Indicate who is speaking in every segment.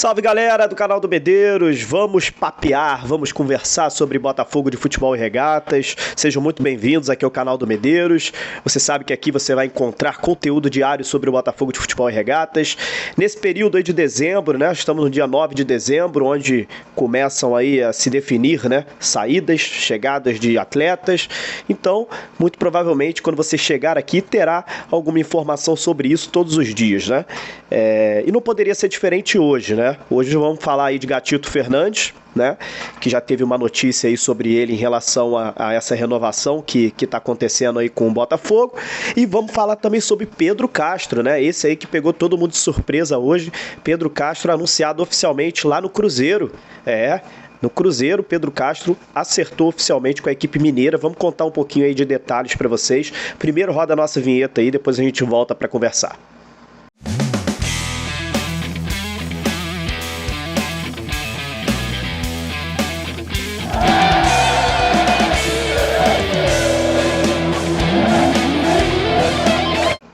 Speaker 1: Salve galera do canal do Medeiros, vamos papear, vamos conversar sobre Botafogo de Futebol e Regatas. Sejam muito bem-vindos aqui ao canal do Medeiros. Você sabe que aqui você vai encontrar conteúdo diário sobre o Botafogo de Futebol e Regatas. Nesse período aí de dezembro, né, estamos no dia 9 de dezembro, onde começam aí a se definir, né, saídas, chegadas de atletas. Então, muito provavelmente, quando você chegar aqui, terá alguma informação sobre isso todos os dias, né? E não poderia ser diferente hoje, né? Hoje vamos falar aí de Gatito Fernandes, né? Que já teve uma notícia aí sobre ele em relação a essa renovação que está acontecendo aí com o Botafogo. E vamos falar também sobre Pedro Castro, né? Esse aí que pegou todo mundo de surpresa hoje. Pedro Castro anunciado oficialmente lá no Cruzeiro. No Cruzeiro, Pedro Castro acertou oficialmente com a equipe mineira. Vamos contar um pouquinho aí de detalhes para vocês. Primeiro roda a nossa vinheta aí, depois a gente volta para conversar.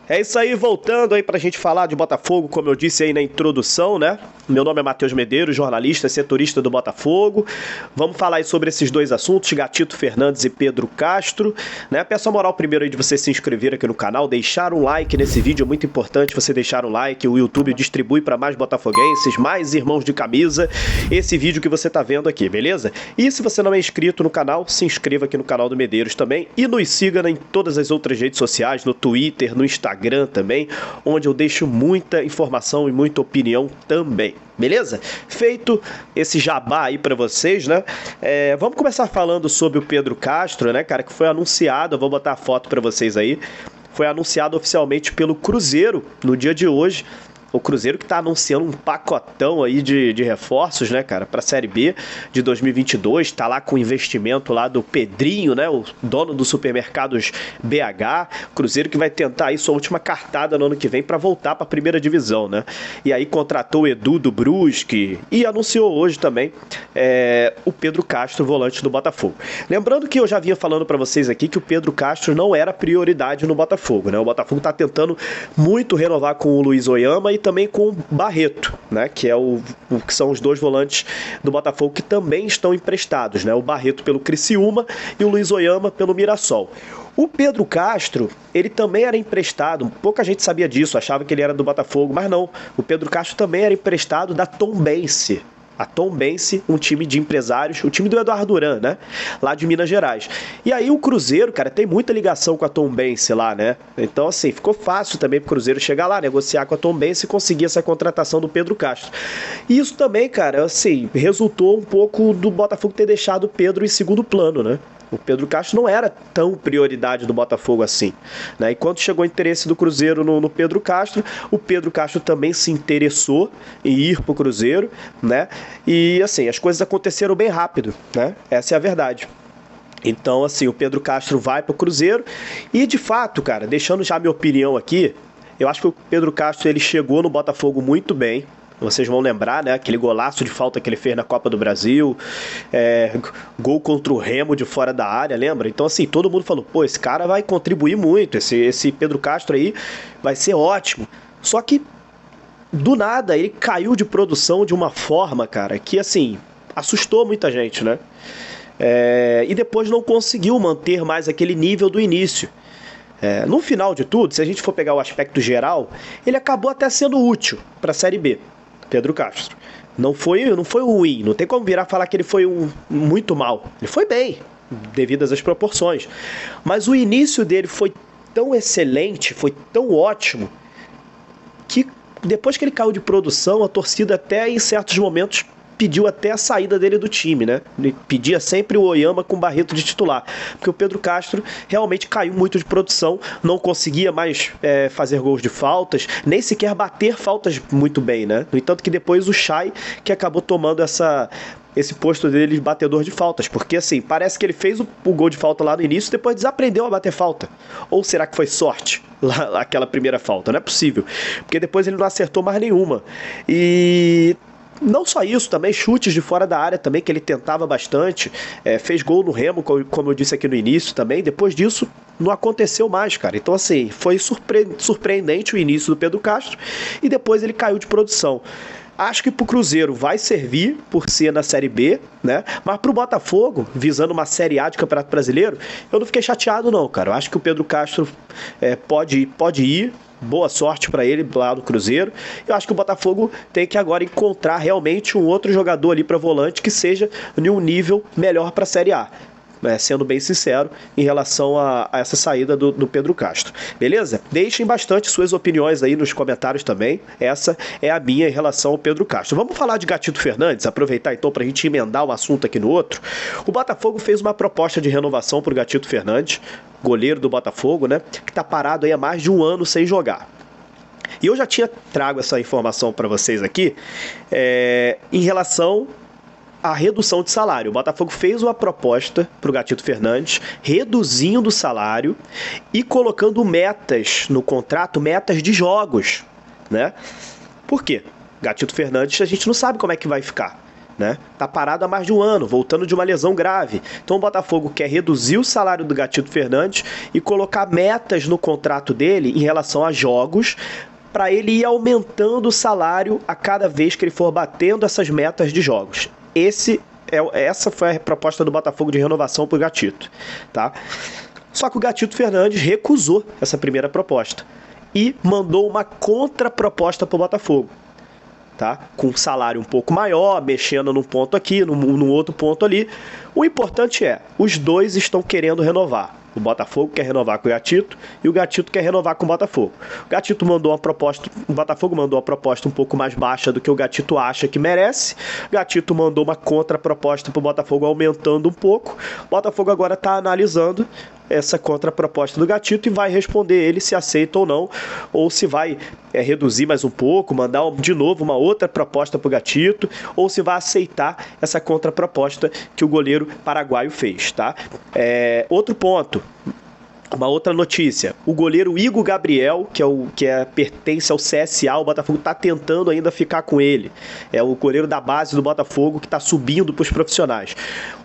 Speaker 1: É isso aí, voltando aí pra gente falar de Botafogo, como eu disse aí na introdução, né? Meu nome é Matheus Medeiros, jornalista, setorista do Botafogo. Vamos falar aí sobre esses dois assuntos, Gatito Fernandes e Pedro Castro, né? Peço a moral primeiro aí de você se inscrever aqui no canal, deixar um like nesse vídeo, é muito importante você deixar um like, o YouTube distribui para mais botafoguenses, mais irmãos de camisa, esse vídeo que você tá vendo aqui, beleza? E se você não é inscrito no canal, se inscreva aqui no canal do Medeiros também e nos siga em todas as outras redes sociais, no Twitter, no Instagram também, onde eu deixo muita informação e muita opinião também, beleza? Feito esse jabá aí pra vocês, né? Vamos começar falando sobre o Pedro Castro, né, cara, que foi anunciado, eu vou botar a foto pra vocês aí, foi anunciado oficialmente pelo Cruzeiro no dia de hoje. O Cruzeiro que está anunciando um pacotão aí de reforços, né, cara, para a Série B de 2022, tá lá com o investimento lá do Pedrinho, né, o dono dos supermercados BH, Cruzeiro que vai tentar aí sua última cartada no ano que vem para voltar para a primeira divisão, né, e aí contratou o Edu do Brusque e anunciou hoje também o Pedro Castro, volante do Botafogo. Lembrando que eu já vinha falando para vocês aqui que o Pedro Castro não era prioridade no Botafogo, né, o Botafogo tá tentando muito renovar com o Luiz Oyama e também com o Barreto, né, que que são os dois volantes do Botafogo que também estão emprestados, né, o Barreto pelo Criciúma e o Luiz Oyama pelo Mirassol. O Pedro Castro, ele também era emprestado, pouca gente sabia disso, achava que ele era do Botafogo, mas não, o Pedro Castro também era emprestado da Tombense. A Tombense, um time de empresários, o time do Eduardo Duran, né? Lá de Minas Gerais. E aí o Cruzeiro, cara, tem muita ligação com a Tombense lá, né? Então, assim, ficou fácil também pro Cruzeiro chegar lá, negociar com a Tombense e conseguir essa contratação do Pedro Castro. E isso também, cara, assim, resultou um pouco do Botafogo ter deixado o Pedro em segundo plano, né? O Pedro Castro não era tão prioridade do Botafogo assim, né? E quando chegou o interesse do Cruzeiro no Pedro Castro, o Pedro Castro também se interessou em ir pro Cruzeiro, né? E assim, as coisas aconteceram bem rápido, né? Essa é a verdade. Então, assim, o Pedro Castro vai pro Cruzeiro e, de fato, cara, deixando já a minha opinião aqui, eu acho que o Pedro Castro, ele chegou no Botafogo muito bem. Vocês vão lembrar, né? Aquele golaço de falta que ele fez na Copa do Brasil, gol contra o Remo de fora da área, lembra? Então, assim, todo mundo falou, pô, esse cara vai contribuir muito, esse Pedro Castro aí vai ser ótimo. Só que, do nada, ele caiu de produção de uma forma, cara, que, assim, assustou muita gente, né? E depois não conseguiu manter mais aquele nível do início. No final de tudo, se a gente for pegar o aspecto geral, ele acabou até sendo útil para a Série B. Pedro Castro. Não foi ruim, não tem como virar e falar que ele foi muito mal. Ele foi bem, devido às proporções. Mas o início dele foi tão excelente, foi tão ótimo, que depois que ele caiu de produção, a torcida até em certos momentos pediu até a saída dele do time, né? Ele pedia sempre o Oyama com o Barreto de titular, porque o Pedro Castro realmente caiu muito de produção, não conseguia mais fazer gols de faltas, nem sequer bater faltas muito bem, né? No entanto que depois o Chay que acabou tomando esse posto dele de batedor de faltas, porque assim, parece que ele fez o gol de falta lá no início e depois desaprendeu a bater falta. Ou será que foi sorte? Lá, aquela primeira falta, não é possível, porque depois ele não acertou mais nenhuma. E não só isso, também chutes de fora da área também, que ele tentava bastante, fez gol no Remo, como eu disse aqui no início também, depois disso não aconteceu mais, cara. Então assim, foi surpreendente o início do Pedro Castro e depois ele caiu de produção. Acho que pro Cruzeiro vai servir por ser na Série B, né? Mas pro Botafogo, visando uma Série A de Campeonato Brasileiro, eu não fiquei chateado não, cara. Eu acho que o Pedro Castro pode ir. Boa sorte para ele lá no Cruzeiro. Eu acho que o Botafogo tem que agora encontrar realmente um outro jogador ali para volante que seja em um nível melhor para a Série A. Sendo bem sincero em relação a essa saída do Pedro Castro. Beleza? Deixem bastante suas opiniões aí nos comentários também. Essa é a minha em relação ao Pedro Castro. Vamos falar de Gatito Fernandes, aproveitar então para a gente emendar um assunto aqui no outro. O Botafogo fez uma proposta de renovação para o Gatito Fernandes, goleiro do Botafogo, né? Que está parado aí há mais de um ano sem jogar. E eu já trago essa informação para vocês aqui em relação a redução de salário. O Botafogo fez uma proposta para o Gatito Fernandes, reduzindo o salário e colocando metas no contrato, metas de jogos, né? Por quê? Gatito Fernandes, a gente não sabe como é que vai ficar, né? Tá parado há mais de um ano, voltando de uma lesão grave. Então o Botafogo quer reduzir o salário do Gatito Fernandes e colocar metas no contrato dele em relação a jogos, para ele ir aumentando o salário a cada vez que ele for batendo essas metas de jogos. Essa foi a proposta do Botafogo de renovação para o Gatito, tá? Só que o Gatito Fernandes recusou essa primeira proposta e mandou uma contraproposta para o Botafogo, tá? Com um salário um pouco maior, mexendo num ponto aqui, num outro ponto ali. O importante os dois estão querendo renovar. O Botafogo quer renovar com o Gatito e o Gatito quer renovar com o Botafogo. O Gatito mandou uma proposta, o Botafogo mandou uma proposta um pouco mais baixa do que o Gatito acha que merece. O Gatito mandou uma contraproposta para o Botafogo, aumentando um pouco. O Botafogo agora está analisando essa contraproposta do Gatito e vai responder ele se aceita ou não, ou se vai reduzir mais um pouco, mandar de novo uma outra proposta para o Gatito, ou se vai aceitar essa contraproposta que o goleiro paraguaio fez, tá? Outro ponto. Uma outra notícia, o goleiro Igor Gabriel, pertence ao CSA, o Botafogo está tentando ainda ficar com ele. É o goleiro da base do Botafogo que está subindo para os profissionais.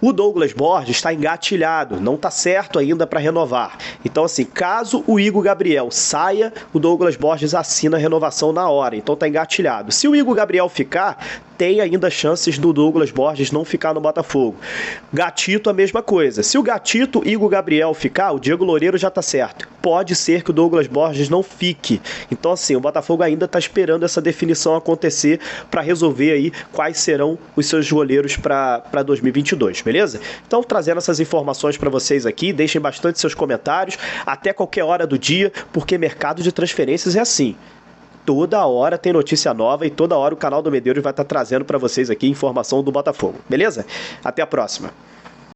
Speaker 1: O Douglas Borges está engatilhado, não está certo ainda para renovar. Então, assim, caso o Igor Gabriel saia, o Douglas Borges assina a renovação na hora. Então está engatilhado. Se o Igor Gabriel ficar, tem ainda chances do Douglas Borges não ficar no Botafogo. Gatito, a mesma coisa. Se o Gatito e o Gabriel ficar, o Diego Loureiro já está certo. Pode ser que o Douglas Borges não fique. Então, assim, o Botafogo ainda está esperando essa definição acontecer para resolver aí quais serão os seus goleiros para 2022, beleza? Então, trazendo essas informações para vocês aqui, deixem bastante seus comentários, até qualquer hora do dia, porque mercado de transferências é assim. Toda hora tem notícia nova e toda hora o canal do Medeiros vai estar trazendo para vocês aqui informação do Botafogo, beleza? Até a próxima.